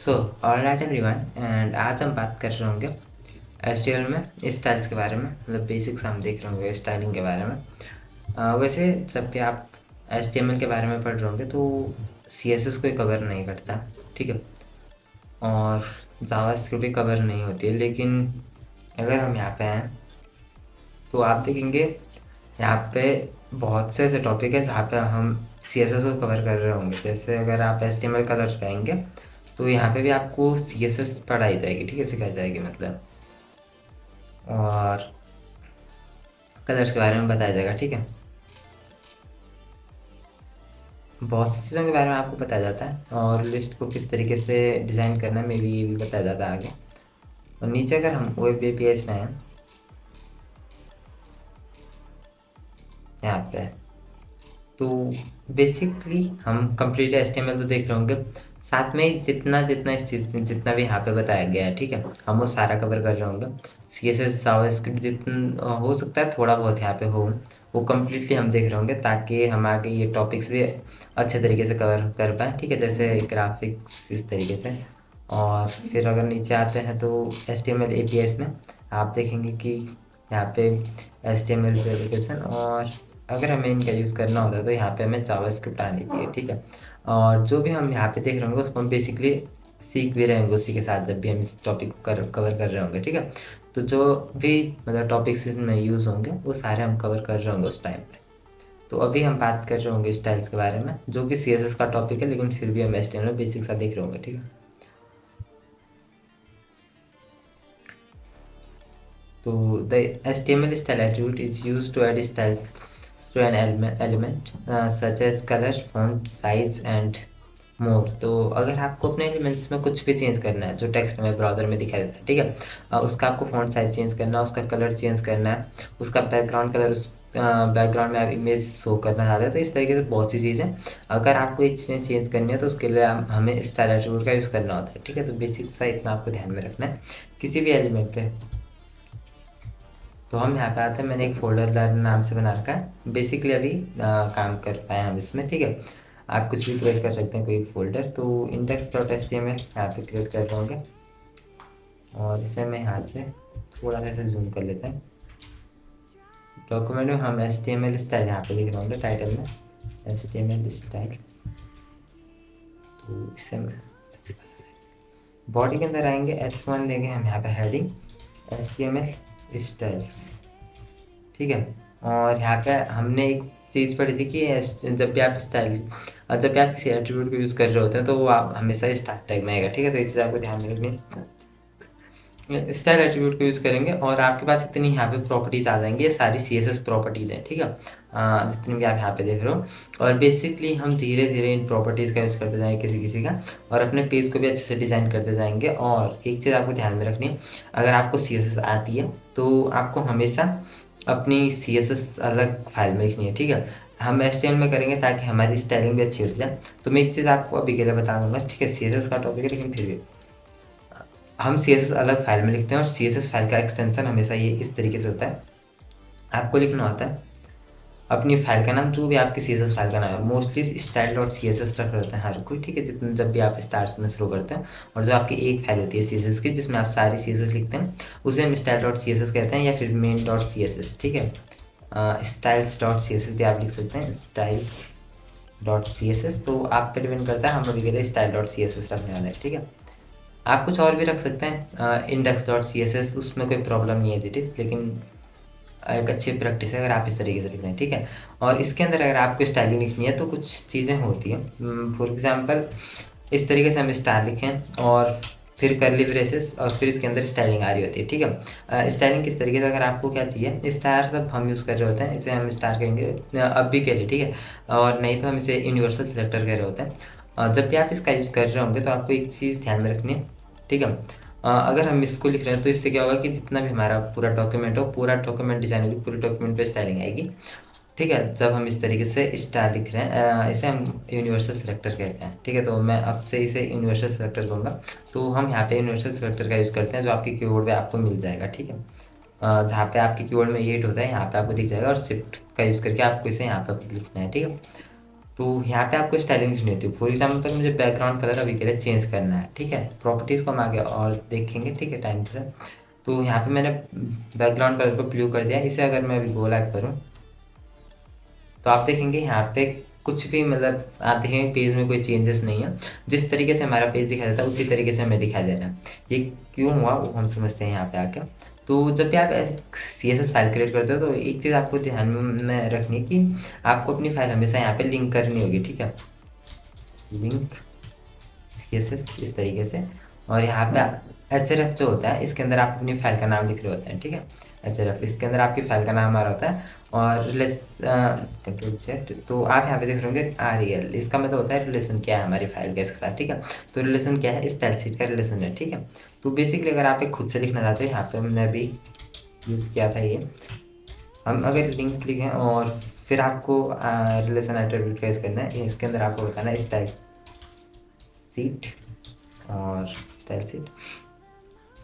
So alright everyone and आज हम बात कर रहे होंगे एचटीएमएल में स्टाइल्स के बारे में। मतलब बेसिक्स हम देख रहे होंगे स्टाइलिंग के बारे में। वैसे जब भी आप एचटीएमएल के बारे में पढ़ रहे होंगे तो सीएसएस कोई कवर नहीं करता, ठीक है, और जावास्क्रिप्ट भी कवर नहीं होती है। लेकिन अगर हम यहाँ पे आएँ तो आप देखेंगे यहाँ पे बहुत से ऐसे टॉपिक है जहाँ पे हम सीएसएस को कवर कर रहे होंगे। जैसे अगर आप एचटीएमएल कलर्स पे आएंगे तो यहाँ पे भी आपको सीएसएस पढ़ाई जाएगी, ठीक है, सिखाई जाएगी मतलब, और कलर्स के बारे में बताया जाएगा, ठीक है। बहुत सी चीज़ों के बारे में आपको बताया जाता है और लिस्ट को किस तरीके से डिज़ाइन करना में भी ये भी बताया जाता है आगे। और नीचे अगर हम वेब एपीआई में हैं यहाँ पे, तो बेसिकली हम कंप्लीट एचटीएमएल तो देख रहे होंगे, साथ में जितना जितना इस चीज़ जितना भी यहाँ पे बताया गया है, ठीक है, हम वो सारा कवर कर रहे होंगे। सीएसएस जावास्क्रिप्ट जितना हो सकता है थोड़ा बहुत यहाँ पे हो, वो कम्प्लीटली हम देख रहे होंगे ताकि हम आगे ये टॉपिक्स भी अच्छे तरीके से कवर कर पाएँ, ठीक है, जैसे ग्राफिक्स इस तरीके से। और फिर अगर नीचे आते हैं तो एचटीएमएल एपीआई में आप देखेंगे कि यहाँ पे एचटीएमएल एप्लीकेशन, और अगर हमें इनका यूज़ करना होता है तो यहाँ पे हमें जावास्क्रिप्ट आनी चाहिए, ठीक है। और जो भी हम यहाँ पे देख रहे होंगे उसको हम बेसिकली सीख भी रहेंगे उसी के साथ जब भी हम इस टॉपिक को कवर कर रहे होंगे, ठीक है। तो जो भी मतलब टॉपिक्स इसमें यूज़ होंगे वो सारे हम कवर कर रहे होंगे उस टाइम पे। तो अभी हम बात कर रहे होंगे स्टाइल्स के बारे में, जो कि सीएसएस का टॉपिक है, लेकिन फिर भी हम एचटीएमएल में बेसिक सा देख रहे होंगे, ठीक है। तो the HTML style attribute is used to add style to an element such as color, font, size and more। तो अगर आपको अपने एलिमेंट्स में कुछ भी चेंज करना है जो टेक्स्ट में ब्राउज़र में दिखाई देता है, ठीक है, उसका आपको फॉन्ट साइज चेंज करना है, उसका कलर चेंज करना है, उसका बैकग्राउंड कलर, उस बैकग्राउंड में आप इमेज शो करना चाहते हैं, तो इस तरीके से बहुत सी चीज़ें अगर आपको ये चीज़ें चेंज करनी है तो उसके लिए हमें स्टाइल एट्रीब्यूट का यूज़ करना होता है, ठीक है। तो बेसिक सा इतना आपको ध्यान में रखना है किसी भी एलिमेंट पे। तो हम यहाँ पे आते हैं, मैंने एक फोल्डर नाम से बना रखा है, बेसिकली अभी काम कर पाए हम इसमें, ठीक है। आप कुछ भी क्रिएट कर सकते हैं कोई फोल्डर। तो index.html यहाँ पे क्रिएट कर रहे होंगे और इसे मैं यहाँ से थोड़ा सा ऐसे जूम कर लेते हैं। डॉक्यूमेंट में हम HTML स्टाइल यहाँ पे लिख रहे होंगे टाइटल में HTML स्टाइल। तो इसे बॉडी के अंदर आएंगे, H1 देंगे हम यहाँ पे हेडिंग HTML स्टाइल्स, ठीक है। और यहाँ पे हमने एक चीज़ पढ़ी थी कि जब भी आप स्टाइल जब भी आप किसी एट्रीब्यूट को यूज़ कर रहे होते हैं तो वो आप हमेशा स्टार्ट टैग में आएगा, ठीक है। तो ये चीज़ आपको ध्यान में रखनी है। स्टाइल एट्रीब्यूट को यूज़ करेंगे और आपके पास इतनी यहाँ पे प्रॉपर्टीज़ आ जाएंगी, ये सारी सीएसएस प्रॉपर्टीज़ हैं, ठीक है, जितनी भी आप यहाँ पे देख रहे हो। और बेसिकली हम धीरे धीरे इन प्रॉपर्टीज़ का यूज़ करते जाएंगे किसी किसी का, और अपने पेज को भी अच्छे से डिज़ाइन करते जाएंगे। और एक चीज़ आपको ध्यान में रखनी है, अगर आपको सीएसएस आती है तो आपको हमेशा अपनी सीएसएस अलग फाइल में लिखनी है, ठीक है। हम एचटीएमएल में करेंगे ताकि हमारी स्टाइलिंग भी अच्छी हो जाए। तो मैं एक चीज़ आपको अभी के लिए बता दूंगा, ठीक है, सीएसएस का टॉपिक है लेकिन फिर भी हम सीएसएस अलग फाइल में लिखते हैं और सीएसएस फाइल का एक्सटेंशन हमेशा ये इस तरीके से होता है। आपको लिखना होता है अपनी फाइल का नाम, जो भी आपकी सीएसएस फाइल का नाम है, mostly style dot C S S रख रहे होते हैं हर कोई, ठीक है, जितने जब भी आप स्टार्ट में शुरू करते हैं। और जो आपकी एक फाइल होती है सीएसएस की जिसमें आप सारी सीएसएस लिखते हैं उसे हम style dot C S S कहते हैं, या फिर main dot C S S, ठीक है। Styles dot C S S भी आप लिख सकते हैं, style dot C S S. तो आप पे डिपेंड करता है, हम अभी के लिए style dot C S S रखने वाले हैं, ठीक है। आप कुछ और भी रख सकते हैं, index dot C S S, उसमें कोई प्रॉब्लम नहीं है जिटिस, लेकिन एक अच्छी प्रैक्टिस है अगर आप इस तरीके से लिखते हैं, ठीक है। और इसके अंदर अगर आपको स्टाइलिंग लिखनी है तो कुछ चीज़ें होती हैं। फॉर एग्जांपल इस तरीके से हम स्टार लिखें और फिर करली ब्रेसेस और फिर इसके अंदर स्टाइलिंग आ रही होती है, ठीक है। स्टाइलिंग किस तरीके से, अगर आपको क्या चाहिए, स्टार सब हम यूज़ कर रहे होते हैं, इसे हम स्टार कहेंगे अभी के लिए, ठीक है। और नहीं तो हम इसे यूनिवर्सल सिलेक्टर कह रहे होते हैं। जब भी आप इसका यूज़ कर रहे होंगे तो आपको एक चीज़ ध्यान में रखनी है, ठीक है। अगर हम इसको लिख रहे हैं तो इससे क्या होगा कि जितना भी हमारा पूरा डॉक्यूमेंट हो, पूरा डॉक्यूमेंट डिजाइन होगी, पूरे डॉक्यूमेंट पे स्टाइलिंग आएगी, ठीक है। जब हम इस तरीके से स्टार लिख रहे हैं, इसे हम यूनिवर्सल सिलेक्टर कहते हैं, ठीक है। तो मैं अब से इसे यूनिवर्सल सिलेक्टर कहूँगा। तो हम यहाँ पे यूनिवर्सल सिलेक्टर का यूज़ करते हैं, जो आपके कीबोर्ड पे आपको मिल जाएगा, ठीक है। जहाँ पे आपके कीबोर्ड में 8 होता है यहाँ पे आपको दिख जाएगा, और शिफ्ट का यूज़ करके आपको इसे यहाँ पर लिखना है, ठीक है। तो यहाँ पे आपको स्टाइलिंग लिखनी होती है। फॉर एग्जाम्पल मुझे बैकग्राउंड कलर अभी के लिए चेंज करना है, ठीक है। प्रॉपर्टीज़ को हम आगे और देखेंगे, ठीक है, टाइम से। तो यहाँ पे मैंने बैकग्राउंड कलर को ब्लू कर दिया। इसे अगर मैं अभी गो लाइव करूँ तो आप देखेंगे यहाँ पे कुछ भी, मतलब आप देखेंगे पेज में कोई चेंजेस नहीं है। जिस तरीके से हमारा पेज दिखाई देता है उसी तरीके से हमें दिखाई दे रहा है। ये क्यों हुआ वो हम समझते हैं यहाँ पे आके। तो जब भी आप CSS फाइल क्रिएट करते हो तो एक चीज़ आपको ध्यान में रखनी है कि आपको अपनी फाइल हमेशा यहाँ पे लिंक करनी होगी, ठीक है। लिंक CSS इस तरीके से, और यहाँ पे href जो होता है इसके अंदर आप अपनी फाइल का नाम लिख रहे होते हैं, ठीक है। href इसके अंदर आपकी फाइल का नाम आ रहा होता है, और कंट्रोल Z, तो आप यहाँ पे देख रहे होंगे rel, इसका मतलब होता है रिलेशन क्या है हमारी फाइल के साथ, ठीक है। तो रिलेशन क्या है, स्टाइल शीट का रिलेशन है, ठीक है। तो बेसिकली अगर आप एक खुद से लिखना चाहते हो, यहाँ पे मैं भी यूज़ किया था ये, हम अगर लिंक लिखें और फिर आपको रिलेशन एट्रीब्यूट का यूज़ करना है, इसके अंदर आपको बताना है स्टाइल सीट और स्टाइल सीट।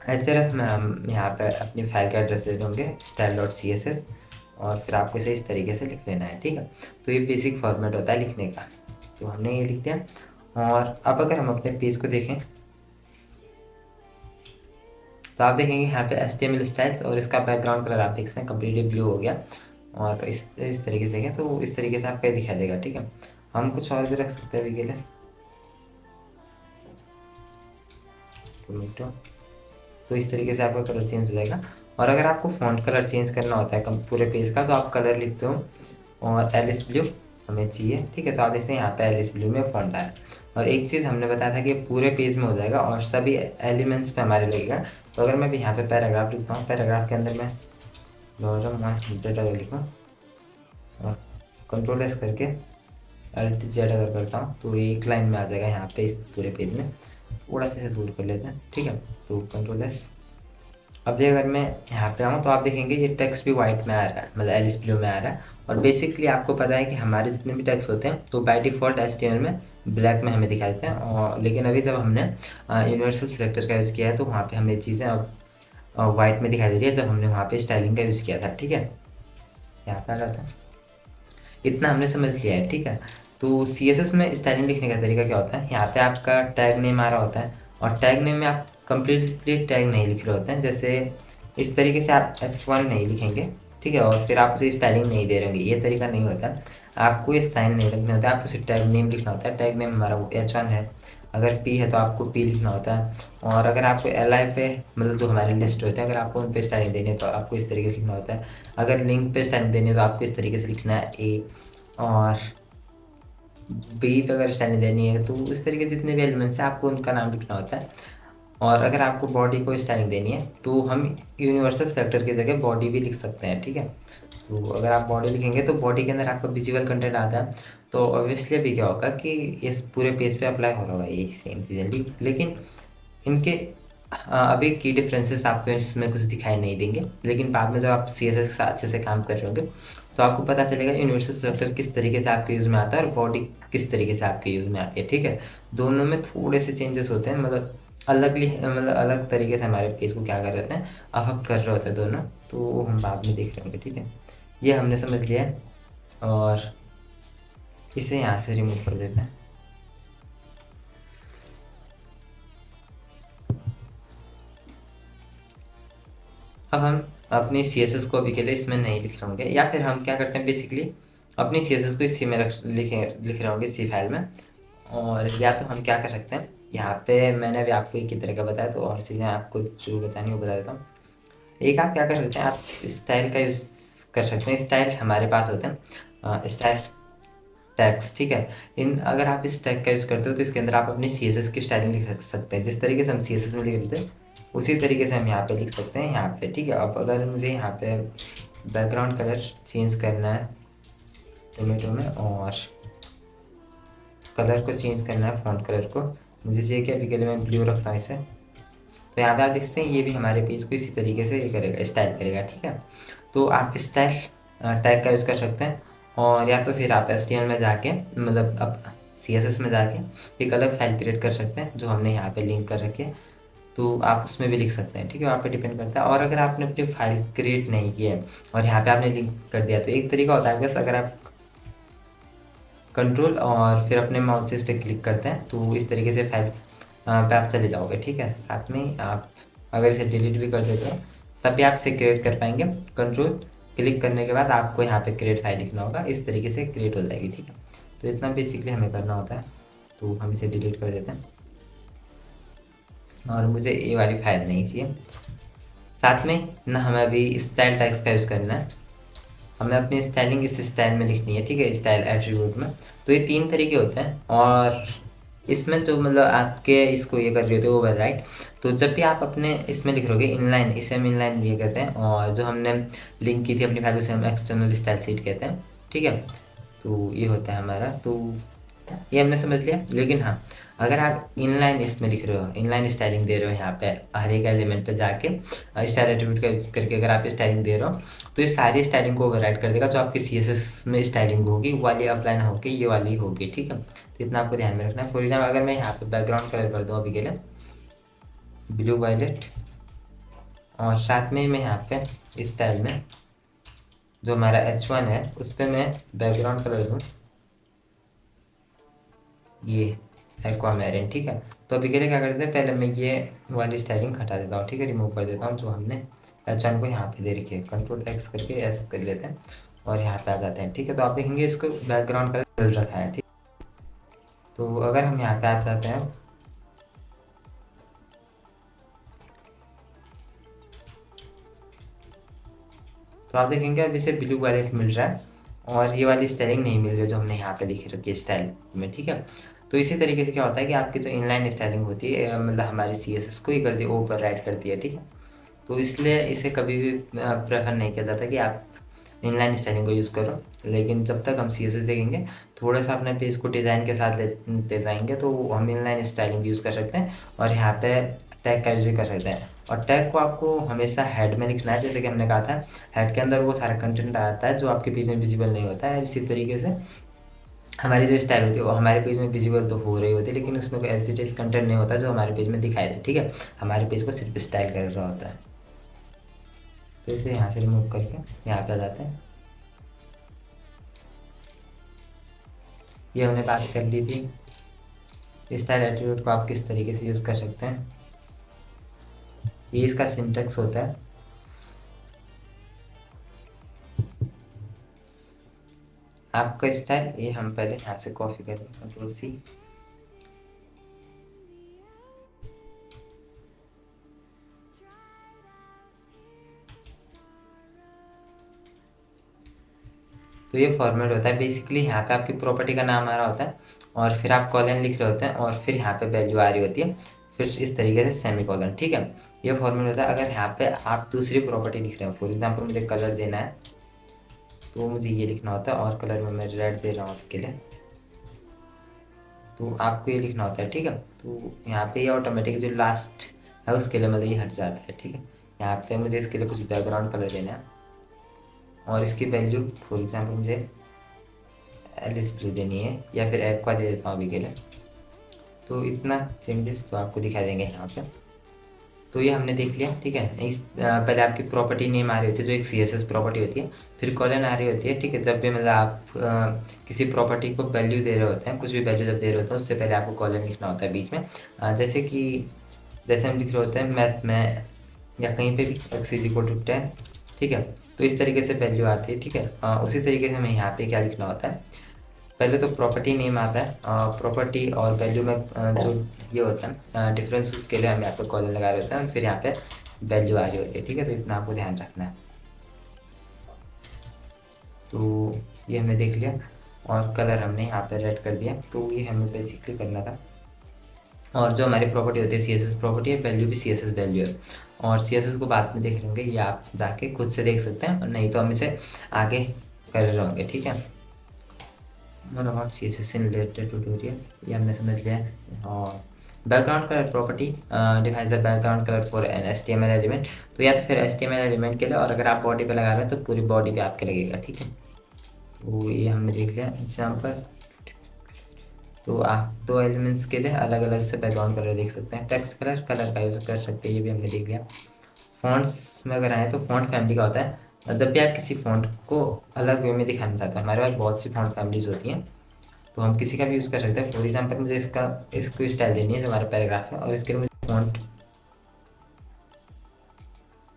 href में हम यहाँ पे अपनी फाइल का एड्रेस दे देंगे style.css, और फिर आपको इसे इस तरीके से लिख लेना है, ठीक है। तो ये बेसिक फॉर्मेट होता है लिखने का। तो हमने ये लिख दिया, और अब अगर हम अपने पेज को देखें तो आप देखेंगे यहाँ पे HTML स्टाइल्स, और इसका बैकग्राउंड कलर आप देख सकते हैं कम्प्लीटली ब्लू हो गया। और इस तरीके से देखें तो इस तरीके से आपका दिखाई देगा, ठीक है। हम कुछ और भी रख सकते हैं अभी के लिए, टोमेटो। तो इस तरीके से आपका कलर चेंज हो जाएगा। और अगर आपको फ़ॉन्ट कलर चेंज करना होता है पूरे पेज का, तो आप कलर लिखते हो और एलिस ब्लू हमें चाहिए, ठीक है। तो आप देखते हैं यहाँ पे एलिस ब्लू में फ़ॉन्ट आया। और एक चीज़ हमने बताया था कि पूरे पेज में हो जाएगा और सभी एलिमेंट्स पे हमारे लगेगा। तो अगर मैं भी यहाँ पे पैराग्राफ लिखता हूँ, पैराग्राफ के अंदर मैं नॉर्मल 100 अगर लिखूँ और कंट्रोल एस करके Alt Z अगर करता हूँ तो एक लाइन में आ जाएगा यहाँ पे इस पूरे पेज में। थोड़ा सा इसे दूर कर लेते हैं, ठीक है। तो कंट्रोल एस। अभी अगर मैं यहाँ पे आऊँ तो आप देखेंगे ये टेक्स्ट भी वाइट में आ रहा है, मतलब एलिस ब्लू में आ रहा है। और बेसिकली आपको पता है कि हमारे जितने भी टेक्स्ट होते हैं तो बाय डिफ़ॉल्ट HTML में ब्लैक में हमें दिखा देते हैं, और लेकिन अभी जब हमने यूनिवर्सल सिलेक्टर का यूज़ किया है तो वहाँ पे हमें चीज़ें अब वाइट में दिखाई दे रही है, जब हमने वहाँ पे स्टाइलिंग का यूज़ किया था, ठीक है। यहाँ पे आ जाता है, इतना हमने समझ लिया है, ठीक है। तो CSS में स्टाइलिंग लिखने का तरीका क्या होता है, यहाँ पे आपका टैग नेम आ रहा होता है, और टैग नेम में आप कंप्लीटली टैग नहीं लिख रहे होते हैं। जैसे इस तरीके से आप H1 नहीं लिखेंगे, ठीक है, और फिर आप उसे स्टाइलिंग नहीं दे रहे होंगे, ये तरीका नहीं होता। आपको ये स्टाइल नहीं लिखना होता है, आपको सिर्फ टैग नेम लिखना होता है। टैग नेम हमारा वो H1 है, अगर P है तो आपको P लिखना होता है। और अगर आपको LI पे, मतलब जो हमारे लिस्ट होते हैं, अगर आपको उन पे स्टाइलिंग देनी है तो आपको इस तरीके से लिखना होता है। अगर लिंक पे स्टाइलिंग देनी है तो आपको इस तरीके से लिखना है A, और बी पे अगर स्टाइलिंग देनी है तो इस तरीके से जितने भी एलिमेंट्स हैं आपको उनका नाम लिखना होता है। और अगर आपको बॉडी को स्टाइलिंग देनी है तो हम यूनिवर्सल सेलेक्टर की जगह बॉडी भी लिख सकते हैं, ठीक है। तो अगर आप बॉडी लिखेंगे तो बॉडी के अंदर आपका विजुअल कंटेंट आता है, तो ऑब्वियसली अभी क्या होगा कि इस पूरे पेज पे अप्लाई हो रहा होगा ये सेम चीज़ें, लेकिन इनके अभी की डिफरेंसेस आपको इसमें कुछ दिखाई नहीं देंगे, लेकिन बाद में जब आप CSS के साथ अच्छे से काम कर रहे होंगे तो आपको पता चलेगा यूनिवर्सल सिलेक्टर किस तरीके से आपके यूज़ में आता है और बॉडी किस तरीके से आपके यूज़ में आती है, ठीक है। दोनों में थोड़े से चेंजेस होते हैं, मतलब अलग तरीके से हमारे पेज को क्या कर रहे होते हैं, अफेक्ट कर रहे होते हैं दोनों। तो हम बाद में देख रहे होंगे, ठीक है। ये हमने समझ लिया है, और इसे यहाँ से रिमूव कर देते हैं। अब हम अपनी CSS को अभी के लिए इसमें नहीं लिख रहे होंगे, या फिर हम क्या करते हैं बेसिकली अपनी CSS को इसी में लिख रहे होंगे, इसी फाइल में। और या तो हम क्या कर सकते हैं, यहाँ पे मैंने अभी आपको एक ही तरह का बताया, तो और चीज़ें आपको जो बतानी वो बता देता हूँ। एक आप क्या कर सकते हैं, आप स्टाइल का यूज़ कर सकते हैं। स्टाइल हमारे पास होते हैं स्टाइल टैग्स, ठीक है। इन अगर आप इस टैग का यूज़ करते हो तो इसके अंदर आप अपनी CSS की स्टाइलिंग लिख सकते हैं। जिस तरीके से हम CSS में लिख रहे थे उसी तरीके से हम यहाँ पे लिख सकते हैं, यहाँ पे, ठीक है। अब अगर मुझे यहाँ पे बैकग्राउंड कलर चेंज करना है टोमेटो में, और कलर को चेंज करना है फ़ॉन्ट कलर को, मुझे चाहिए कि अभी के लिए मैं ब्लू रखता हूँ इसे। तो यहाँ पे आप देखते हैं ये भी हमारे पेज को इसी तरीके से ये करेगा, स्टाइल करेगा, ठीक है। तो आप स्टाइल टैग का यूज़ कर सकते हैं, और या तो फिर आप HTML में जाके, मतलब अब CSS में जाके एक अलग फाइल क्रिएट कर सकते हैं जो हमने यहाँ पे लिंक कर रखी है, तो आप उसमें भी लिख सकते हैं, ठीक है। वहाँ पे डिपेंड करता है। और अगर आपने अपनी फाइल क्रिएट नहीं की है और यहाँ पे आपने लिंक कर दिया, तो एक तरीका होता है बस, अगर आप कंट्रोल और फिर अपने माउस से इस पर क्लिक करते हैं तो इस तरीके से फाइल पे आप चले जाओगे। ठीक है, साथ में आप अगर इसे डिलीट भी कर देते हो तब भी आप इसे क्रिएट कर पाएंगे। कंट्रोल क्लिक करने के बाद आपको यहाँ पे क्रिएट फाइल लिखना होगा, इस तरीके से क्रिएट हो जाएगी। ठीक है, तो इतना बेसिकली हमें करना होता है। तो हम इसे डिलीट कर देते हैं और मुझे ये वाली फाइल नहीं चाहिए। साथ में ना हमें अभी स्टाइल टैग्स का यूज़ करना है, हमें अपनी स्टाइलिंग इस स्टाइल में लिखनी है। ठीक है, स्टाइल एट्रीब्यूट में तो ये 3 तरीके होते हैं और इसमें जो मतलब आपके इसको ये कर रहे होते हो ओवरराइट। तो जब भी आप अपने इसमें लिख रहोगे इनलाइन, इसे हम इनलाइन ये कहते हैं और जो हमने लिंक की थी अपनी फाइल उसे हम एक्सटर्नल स्टाइल शीट कहते हैं। ठीक है, तो ये होता है हमारा, तो ये हमने समझ लिया। लेकिन हाँ, अगर आप इनलाइन इसमें लिख रहे हो, इनलाइन स्टाइलिंग दे रहे हो यहाँ पे हर एक एलिमेंट पे जाके स्टाइल एट्रीब्यूट का यूज करके अगर आप स्टाइलिंग दे रहे हो तो ये सारी स्टाइलिंग को ओवरराइड कर देगा। जो आपकी CSS में स्टाइलिंग होगी वो वाली अप्लाई ना होगी, ये वाली होगी। ठीक है, तो इतना आपको ध्यान में रखना है। फॉर एग्जाम्पल अगर मैं यहाँ पे बैकग्राउंड कलर कर दूँ अभी के लिए ब्लू वायलेट और साथ में मैं यहाँ पे स्टाइल में जो हमारा H1 है उस पर मैं बैकग्राउंड कलर दूँ ये एक्वामेरिन। ठीक है, तो अभी के लिए क्या करते हैं, पहले मैं ये वाली स्टाइलिंग हटा देता हूँ। ठीक है, रिमूव कर देता हूँ जो हमने H1 को यहाँ पे दे रखी है। कंट्रोल X करके S कर लेते हैं और यहाँ पे आ जाते हैं। ठीक है, तो आप देखेंगे इसको बैकग्राउंड कलर मिल रखा है। ठीक, तो अगर हम यहाँ पे आ जाते हैं तो आप देखेंगे अब इसे ब्लू वायलेट मिल रहा है और ये वाली स्टाइलिंग नहीं मिल रही है जो हमने यहाँ पे लिख रखी है स्टाइल में। ठीक है, तो इसी तरीके से क्या होता है कि आपकी जो इनलाइन स्टाइलिंग होती है मतलब हमारी CSS को ही कर दी, ओवरराइड करती है। ठीक है, तो इसलिए इसे कभी भी प्रेफर नहीं किया जाता कि आप इनलाइन स्टाइलिंग को यूज़ करो। लेकिन जब तक हम CSS देखेंगे थोड़ा सा अपने पेज को डिज़ाइन के साथ लेते जाएंगे तो हम इनलाइन स्टाइलिंग यूज़ कर सकते हैं और यहाँ पे टैग का यूज़ भी कर सकते हैं। और टैग को आपको हमेशा हेड में लिखना है, जैसे कि हमने कहा था हेड के अंदर वो सारा कंटेंट आता है जो आपके पेज में विजिबल नहीं होता है। इसी तरीके से हमारी जो स्टाइल होती है वो हमारे पेज में विजिबल तो हो रही होती है लेकिन उसमें कोई एज इट इज कंटेंट नहीं होता जो हमारे पेज में दिखाई दे। ठीक है, हमारे पेज को सिर्फ स्टाइल कर रहा होता है। तो इसे यहाँ से रिमूव करके यहाँ पे आ जाते हैं। ये हमने बात कर ली थी स्टाइल एट्रीब्यूट को आप किस तरीके से यूज़ कर सकते हैं, ये इसका सिंटेक्स होता है। आपका स्टाइल ये हम पहले यहाँ से कॉपी करेंगे, कंट्रोल-C। तो ये फॉर्मेट होता है बेसिकली, यहाँ पे आपकी प्रॉपर्टी का नाम आ रहा होता है और फिर आप कॉलन लिख रहे होते हैं और फिर यहाँ पे वैल्यू आ रही होती है, फिर इस तरीके से सेमी कॉलन। ठीक है, ये फॉर्मेट होता है। अगर यहाँ पे आप दूसरी प्रॉपर्टी लिख रहे हैं, फॉर एग्जाम्पल मुझे कलर देना है तो मुझे ये लिखना होता है और कलर में मैं रेड दे रहा हूँ उसके लिए, तो आपको ये लिखना होता है। ठीक है, तो यहाँ पे ये ऑटोमेटिक जो लास्ट है उसके लिए मतलब ये हट जाता है। ठीक है, यहाँ पे मुझे इसके लिए कुछ बैकग्राउंड कलर देना है और इसकी वैल्यू फॉर एग्जाम्पल मुझे एलिस ब्लू देनी है या फिर एक्वा दे देता हूँ अभी के लिए। तो इतना चेंजेस तो आपको दिखाई देंगे यहाँ पे। तो ये हमने देख लिया। ठीक है, इस पहले आपकी प्रॉपर्टी नेम आ रही होती है जो एक CSS प्रॉपर्टी होती है, फिर कॉलन आ रही होती है। ठीक है, जब भी मतलब आप किसी प्रॉपर्टी को वैल्यू दे रहे होते हैं, कुछ भी वैल्यू जब दे रहे होते हैं उससे पहले आपको कॉलन लिखना होता है बीच में। जैसे हम लिख रहे होते हैं मैथ में या कहीं पे भी x=10। ठीक है, तो इस तरीके से वैल्यू आती है। ठीक है, उसी तरीके से हमें यहाँ पे क्या लिखना होता है, पहले तो प्रॉपर्टी नेम आता है, प्रॉपर्टी और वैल्यू में जो ये होता है डिफरेंस, उसके लिए हम यहाँ पे कॉलन लगा रहे होते हैं फिर यहाँ पे वैल्यू आ रही होती है। ठीक है, तो इतना आपको ध्यान रखना है। तो ये हमने देख लिया और कलर हमने यहाँ पे रेड कर दिया, तो ये हमें बेसिकली करना था। और जो हमारी प्रॉपर्टी होती है CSS प्रॉपर्टी है, वैल्यू भी CSS वैल्यू है और CSS को बाद में देख लेंगे, ये आप जाके खुद से देख सकते हैं और नहीं तो हम इसे आगे कर रहे होंगे। ठीक है, about CSS in related tutorial ये हमने समझ लिया है। और background colour property defines the background colour for an HTML element, तो या तो फिर HTML एलिमेंट के लिए और अगर आप बॉडी पे लगा रहे हैं तो पूरी बॉडी पे आपके लगेगा। ठीक है, तो ये हमने देख लिया एग्जाम्पल। तो आप दो एलिमेंट्स के लिए अलग अलग से बैकग्राउंड कलर देख सकते हैं। टेक्स्ट कलर कलर का यूज़ कर सकते हैं, ये भी हमने देख लिया। फ़ॉन्ट्स में अगर आए तो फ़ॉन्ट फैमिली का होता है जब भी आप किसी फ़ॉन्ट को अलग वे में दिखाना चाहते हैं, हमारे पास बहुत सी फ़ॉन्ट फैमिलीज़ होती हैं तो हम किसी का भी यूज़ कर सकते हैं। फॉर एग्जाम्पल मुझे इसको स्टाइल देनी है जो हमारा पैराग्राफ है, और इसके लिए मुझे फॉन्ट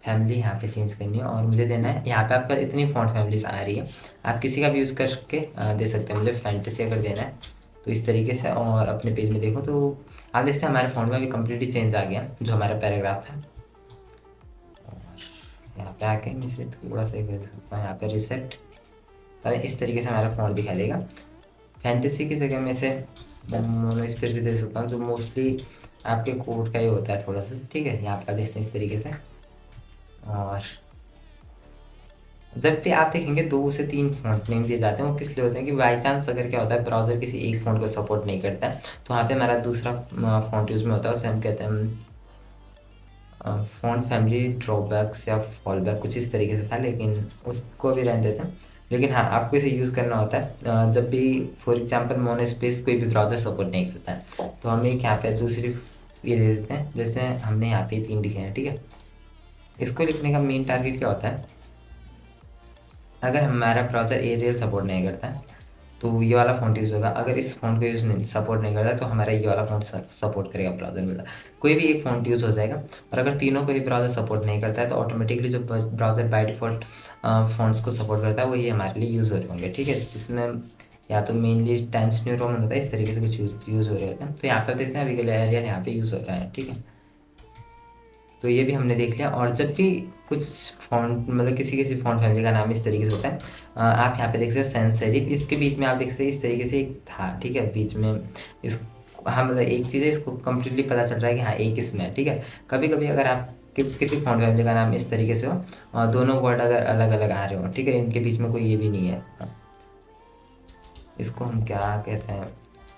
फैमिली यहाँ पे चेंज करनी है, और मुझे देना है यहाँ पे आपका इतनी फॉन्ट फैमिलीज आ रही है, आप किसी का भी यूज़ करके दे सकते हैं। मुझे फैंटेसी अगर देना है तो इस तरीके से, और अपने पेज में देखो तो आप देखते हैं हमारे फॉन्ट में भी कम्प्लीटली चेंज आ गया जो हमारा पैराग्राफ था। और यहाँ पे आके मैं इसे थोड़ा सा कर सकता हूँ, यहाँ पे रिसेट, तो इस तरीके से हमारा फॉन्ट दिखा देगा। फैंटेसी की जगह में से मोनो स्पेस भी दे सकता हूँ, जो मोस्टली आपके कोड का ही होता है थोड़ा सा, ठीक है। यहाँ पे आप देखते हैं इस तरीके से। और जब भी आप देखेंगे 2 से 3 फ़ॉन्ट नेम दिए जाते हैं, वो किस लिए होते हैं कि बाई चांस अगर क्या होता है ब्राउज़र किसी एक फ़ॉन्ट को सपोर्ट नहीं करता है, तो वहाँ पे हमारा दूसरा फ़ॉन्ट यूज़ में होता है, उसे हम कहते हैं फ़ॉन्ट फैमिली ड्रॉबैक्स या फॉलबैक, कुछ इस तरीके से था, लेकिन उसको भी रहने देते हैं। लेकिन हाँ, आपको इसे यूज़ करना होता है जब भी फॉर एग्जांपल मोनोस्पेस कोई भी ब्राउज़र सपोर्ट नहीं करता है, तो हम एक यहाँ पे दूसरी ये दे देते हैं। जैसे हमने यहाँ पे 3 लिखे हैं, ठीक है। इसको लिखने का मेन टारगेट क्या होता है, अगर हमारा ब्राउज़र एरियल सपोर्ट नहीं करता है तो ये वाला फ़ॉन्ट यूज़ होगा, अगर इस फ़ॉन्ट को यूज़ नहीं सपोर्ट नहीं करता तो हमारा ये वाला फ़ॉन्ट सपोर्ट करेगा ब्राउज़र में। कोई भी एक फ़ॉन्ट यूज़ हो जाएगा, और अगर तीनों को ही ब्राउज़र सपोर्ट नहीं करता है तो ऑटोमेटिकली जो ब्राउज़र बाय डिफ़ॉल्ट फ़ॉन्ट्स को सपोर्ट करता है वो ये हमारे लिए यूज़ हो रहे होंगे, ठीक है। जिसमें या तो मेनली टाइम्स न्यू रोमन होता है, इस तरीके से कुछ यूज़ हो रहे होते हैं। तो यहाँ पर देखते हैं अभी के लिए एरियल यहाँ पे यूज़ हो रहा है, ठीक है। तो ये भी हमने देख लिया। और जब भी कुछ फ़ॉन्ट मतलब किसी फ़ॉन्ट फैमिली का नाम इस तरीके से होता है, आप यहाँ पे देख सकते हैं सैंस सेरिफ, इसके बीच में आप देख सकते हैं इस तरीके से एक था, ठीक है। बीच में इस हाँ, मतलब एक चीज़ है, इसको कम्प्लीटली पता चल रहा है कि हाँ एक इसमें है, ठीक है। कभी-कभी अगर आप किसी फ़ॉन्ट फैमिली का नाम इस तरीके से हो और दोनों वर्ड अगर अलग-अलग आ रहे हो, ठीक है, इनके बीच में कोई ये भी नहीं है, इसको हम क्या कहते हैं,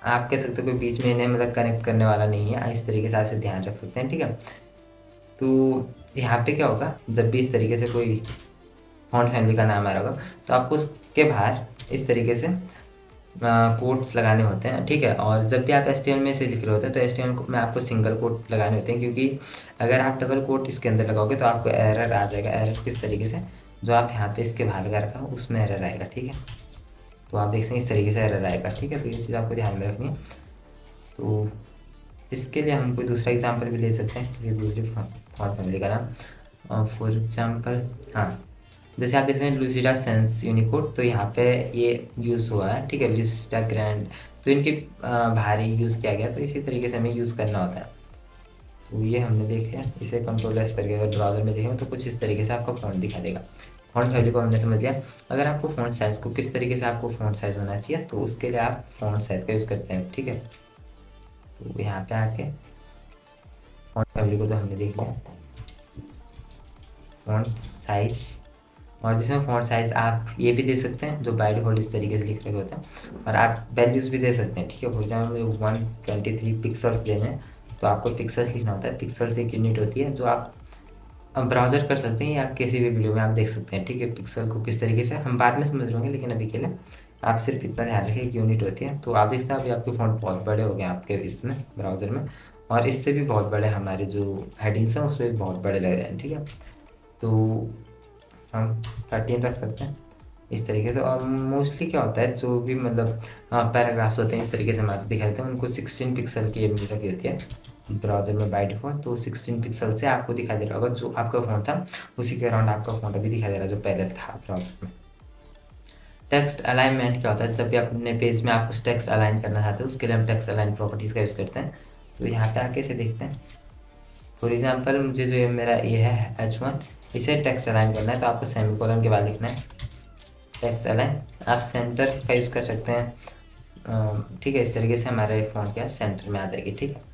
आप कह सकते हो कोई बीच में इन्हें मतलब कनेक्ट करने वाला नहीं है, इस तरीके से आप इसे ध्यान रख सकते हैं, ठीक है। तो यहाँ पे क्या होगा, जब भी इस तरीके से कोई फ़ॉन्ट फैमिली का नाम आ रहा होगा तो आपको उसके बाहर इस तरीके से कोट्स लगाने होते हैं, ठीक है। और जब भी आप एचटीएमएल में इसे लिख रहे होते हैं तो एचटीएमएल में आपको सिंगल कोट लगाने होते हैं, क्योंकि अगर आप डबल कोट इसके अंदर लगाओगे तो आपको एरर आ जाएगा। एरर किस तरीके से, जो आप यहाँ पे इसके बाहर लगा रखा हो उसमें एरर आएगा, ठीक है। तो आप देख सकते हैं इस तरीके से एरर आएगा, ठीक है। तो ये चीज़ आपको ध्यान में रखनी है। तो इसके लिए हम कोई दूसरा एग्जाम्पल भी ले सकते हैं, किसी दूसरी फ़ॉन्ट फैमिली का नाम। फॉर एग्जाम्पल हाँ, जैसे आप देख सकते हैं लूसिडा सेंस यूनिकोड, तो यहाँ पे ये यूज़ हुआ है, ठीक है। लूसिडा ग्रैंड, तो इनके बाहर ही यूज़ किया गया, तो इसी तरीके से हमें यूज़ करना होता है। तो ये हमने देख लिया। इसे कंट्रोल एस करके अगर ब्राउज़र में देखें तो कुछ इस तरीके से आपका फ़ॉन्ट दिखा देगा। फ़ॉन्ट फैमिली को हमने समझ लिया। अगर आपको फ़ॉन्ट साइज़ को किस तरीके से आपको फ़ॉन्ट साइज़ होना चाहिए, तो उसके लिए आप फ़ॉन्ट साइज़ का यूज़ करते हैं, ठीक है। तो यहाँ पे आके फ़ॉन्ट फैमिली को तो हमने देख लिया। फ़ॉन्ट साइज़, और जिसमें फ़ॉन्ट साइज़ आप ये भी दे सकते हैं जो बाय डिफ़ॉल्ट इस तरीके से लिख रखे होते हैं, और आप वैल्यूज़ भी दे सकते हैं, ठीक है। फॉर एग्जाम्पल 123 पिक्सल्स देने हैं तो आपको पिक्सल्स लिखना होता है। पिक्सल्स एक यूनिट होती है जो आप ब्राउज़र कर सकते हैं या किसी भी वीडियो में आप देख सकते हैं, ठीक है। पिक्सल को किस तरीके से हम बाद में समझ लेंगे, लेकिन अभी के लिए आप सिर्फ इतना ध्यान रखिए एक यूनिट होती है। तो आप देखते हैं अभी आपके फ़ॉन्ट बहुत बड़े हो गए आपके इसमें ब्राउज़र में, और इससे भी बहुत बड़े हमारे जो हेडिंग्स हैं उसमें भी बहुत बड़े लग रहे हैं, ठीक है। तो हम 13 रख सकते हैं इस तरीके से। और मोस्टली क्या होता है, जो भी मतलब पैराग्राफ्स होते हैं इस तरीके से हम आपको दिखाते हैं, उनको 16 पिक्सल की एमबी रखी होती है ब्राउज़र में बाय डिफ़ॉल्ट। तो 16 पिक्सल से आपको दिखाई दे रहा होगा जो आपका फ़ॉन्ट था, उसी के अराउंड आपका फ़ॉन्ट अभी दिखाई दे रहा है जो पहले था ब्राउज़र में। टेक्स्ट अलाइनमेंट क्या होता है, जब भी अपने पेज में आप उस टेक्स्ट अलाइन करना चाहते हो उसके लिए हम टेक्स्ट अलाइन प्रॉपर्टीज़ का यूज़ करते हैं। तो यहाँ पे आके इसे देखते हैं। फॉर एग्जांपल मुझे जो ये मेरा ये है H1, इसे टेक्स्ट अलाइन करना है तो आपको सेमीकोलन के बाद लिखना है टेक्स्ट अलाइन। आप सेंटर का यूज़ कर सकते हैं, ठीक है। इस तरीके से हमारे फ़ॉन्ट क्या सेंटर में आ जाएगी, ठीक है।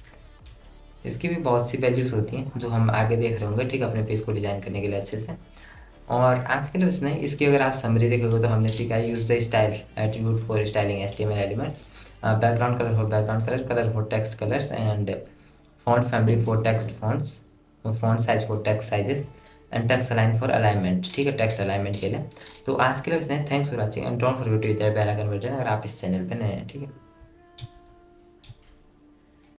इसकी भी बहुत सी वैल्यूज़ होती हैं जो हम आगे देख रहे होंगे, ठीक है, अपने पेज को डिज़ाइन करने के लिए अच्छे से। और आज के लिए बस नहीं, इसकी अगर आप समरी देखोगे तो हमने सीखा है use the style attribute for styling HTML elements, background colour for background colour, colour for text colours, and font family for text fonts, font size for text sizes, and text align for alignment, ठीक है, text alignment के लिए। तो आज के लिए बस नहीं, thanks for watching and don't forget to hit that bell icon button अगर आप इस चैनल पे नए हैं, ठीक है।